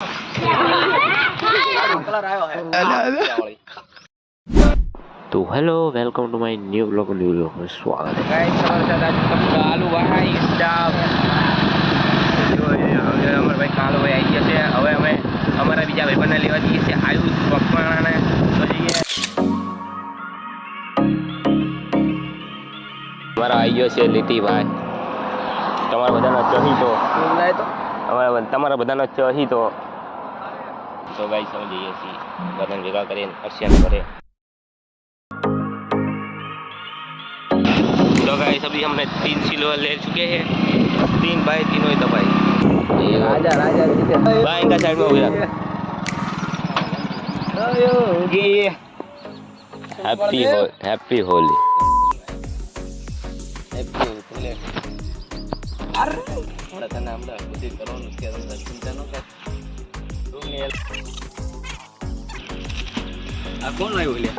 तो hello welcome to my new blog में स्वागत है गाइस हमारे साथ आज सबका आलू भाई स्टाफ जो હવે અમારા ભાઈ કાલો ભાઈ આવી ગયા છે હવે અમે અમારા બીજા ભાઈબંધને લેવા જઈએ છીએ આયુષ પકવાણાને તો જઈએ અમારા આવી ગયો છે લીટી ભાઈ તમારા બધાનો ચહીતો તમારા બધાનો ચહીતો તો ગાઈસ હવે જઈએ છીએ બધાને ભેગા કરીને અક્ષર કરે तो गाइस अभी हमने 3 किलो ले चुके हैं 3 भाई तीनों ही दबाई राजा भाई इनका साइड में हो गया हैप्पी होली थोड़ा सा नाम ला कुछ करो उसके अंदर चिंता न कर तुम ने आ कौन लायो ले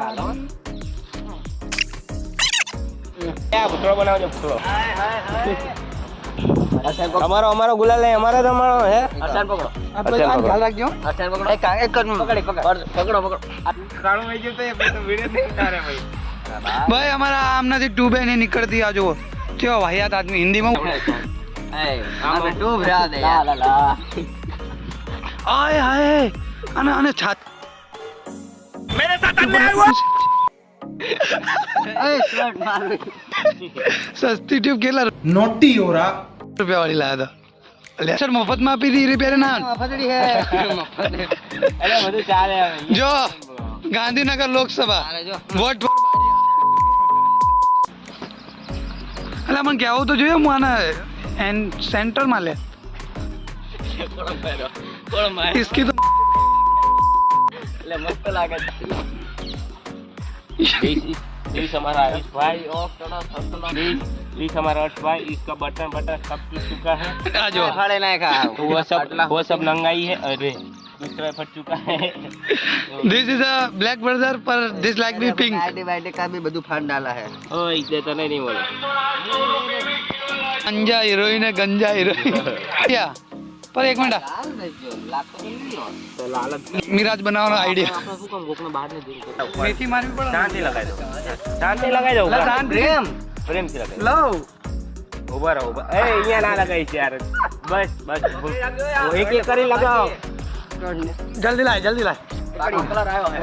क्या पुतलो बनाओ जो पुतलो हमारा हमारा गुलाल है हमारा तो हमारा है अरसान पकड़ो आप ख्याल रखियो अरसान पकड़ो एक पकड़ो काळो भाई जो तो ये तो वीडियो नहीं उठा रहे भाई भाई हमारा आमना से टूबे नहीं निकलती आज वो क्यों वाहियात आदमी हिंदी में हम डूब रहा है ला आए हाय आने आने छात मेरे साथ अन्याय हुआ सस्ती ट्यूब केला नोटी हो रहा रुपया वाली लाया था ले सर मुफ्त में आपी दी रुपया ना मफतड़ी है अरे मुझे चाल है जो गांधीनगर लोकसभा वोट अला मन क्या हो तो जो હું આના સેન્ટર માં લે इसकी तो ले मस्त लागे प्लीज हमारा आयुष भाई प्लीज हमारा अर्श भाई इसका बटन सब टूट चुका है आजो खड़े नहीं खा वो सब नंगाई है अरे दूसरा फट चुका है this is a black brother पर this like B pink ID का भी બધું ફાડ डाला है ओ इसलिए तो नहीं बोले गंजा हीरोइन है गंजा हीरोइन क्या पर एक मिनट मिराज बनावવાનો आइडिया मेथी मारवी પડે शांति लगाई दो प्रेम से लगाई लो ऊपर ए यहाँ ना लगाई यार बस वो एक करे लगाओ जल्दी लाए कलर आयो है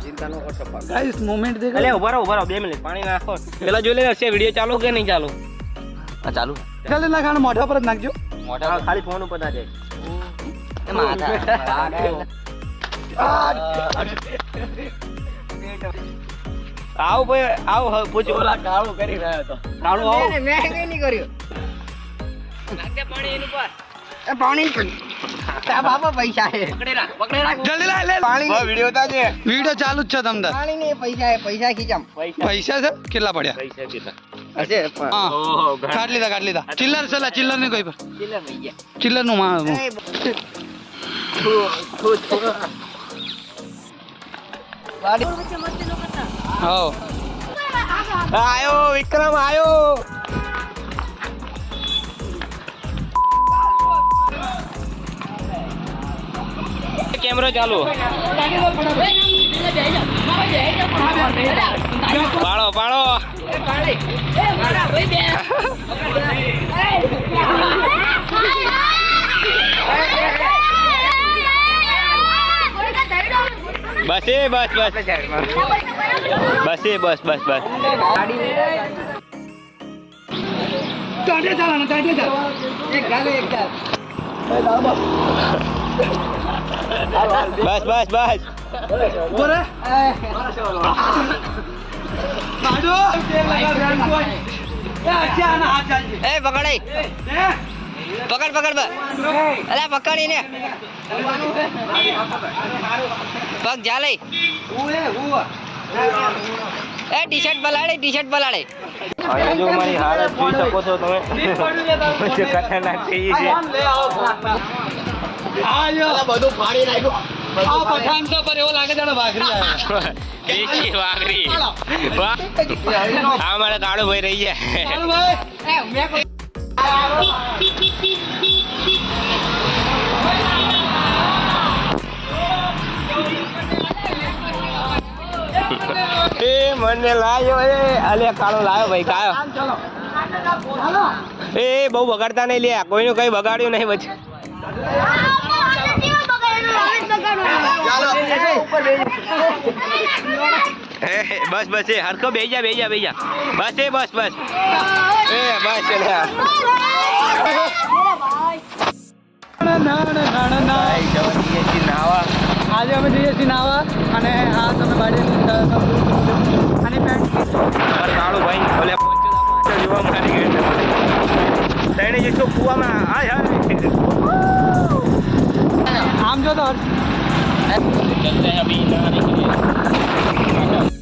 चिंता नो कर गाइस मोमेंट देखो अरे ऊपर 2 मिनिट पानी નાખો પેલા જોઈ લે છે વિડિયો ચાલુ કે નહીં ચાલુ આ ચાલુ જલ્દી નાખવાનો મોઢા પર જ નાખજો મોઢા ખાલી ફોન ઉપર ના જાય આવ ભાઈ આવ પૂછો ઓલા કાળો કરી રહ્યો તો કાળો આવ મેં કઈ નહીં કર્યું નાખે પાણી એની પર એ પાણી તા બાપા પૈસા હે પકડે રાખ જલ્દી લાય લે પાણી વિડિયો તા છે વિડિયો ચાલુ જ છે તમદા પાણી નહીં પૈસા હે પૈસા ખીચામ પૈસા છે કેટલા પડ્યા પૈસા કેટલા અરે હા ઓહો કાઢ લીધા ચિલ્લર ચલા ચિલ્લર ને કોઈ પર ચિલ્લર થઈ ગયા ચિલ્લર નું માં हो आयो विक्रम आयो कैमरा चालू पाड़ो पाड़ो बस टाटे चला ना टाटे चल एक गाले एक गाल बस बोले मारो अच्छा ना हाथ चल ए पकड़ अरे पकड़ी ने पग जाले ए टी-शर्ट बलाड़े अरे जो हमारी हालत જોઈ શકો છો તમે મુझे खतरनाक चाहिए છે આયો બધું ફાડી નાખ્યો આ પઠાણ તો પર એવો લાગે જાણે વાઘરી આવ્યો દેશી વાઘરી વાહ આ મારા કાળો ભાઈ રહી જાય કાળો ભાઈ એ મે મને લાયો એ અલે કાળો લાયો ભાઈ કાયો એ બહુ બગાડતા નહીં લે કોઈનું કઈ બગાડ્યું નહીં વચ્ચે બસ બસ એ હરખો બેહી જા બસ એ બસ એ બસ આજે અમે જઈએ છીએ નાવા અને આ તમે ગાડી અને પેન્ટ કાળું ભાઈ ભલે જોવા મારી ગયું તેને જેટલું કુવામાં આમ જો તો चलते हैं अभी नहाने के लिए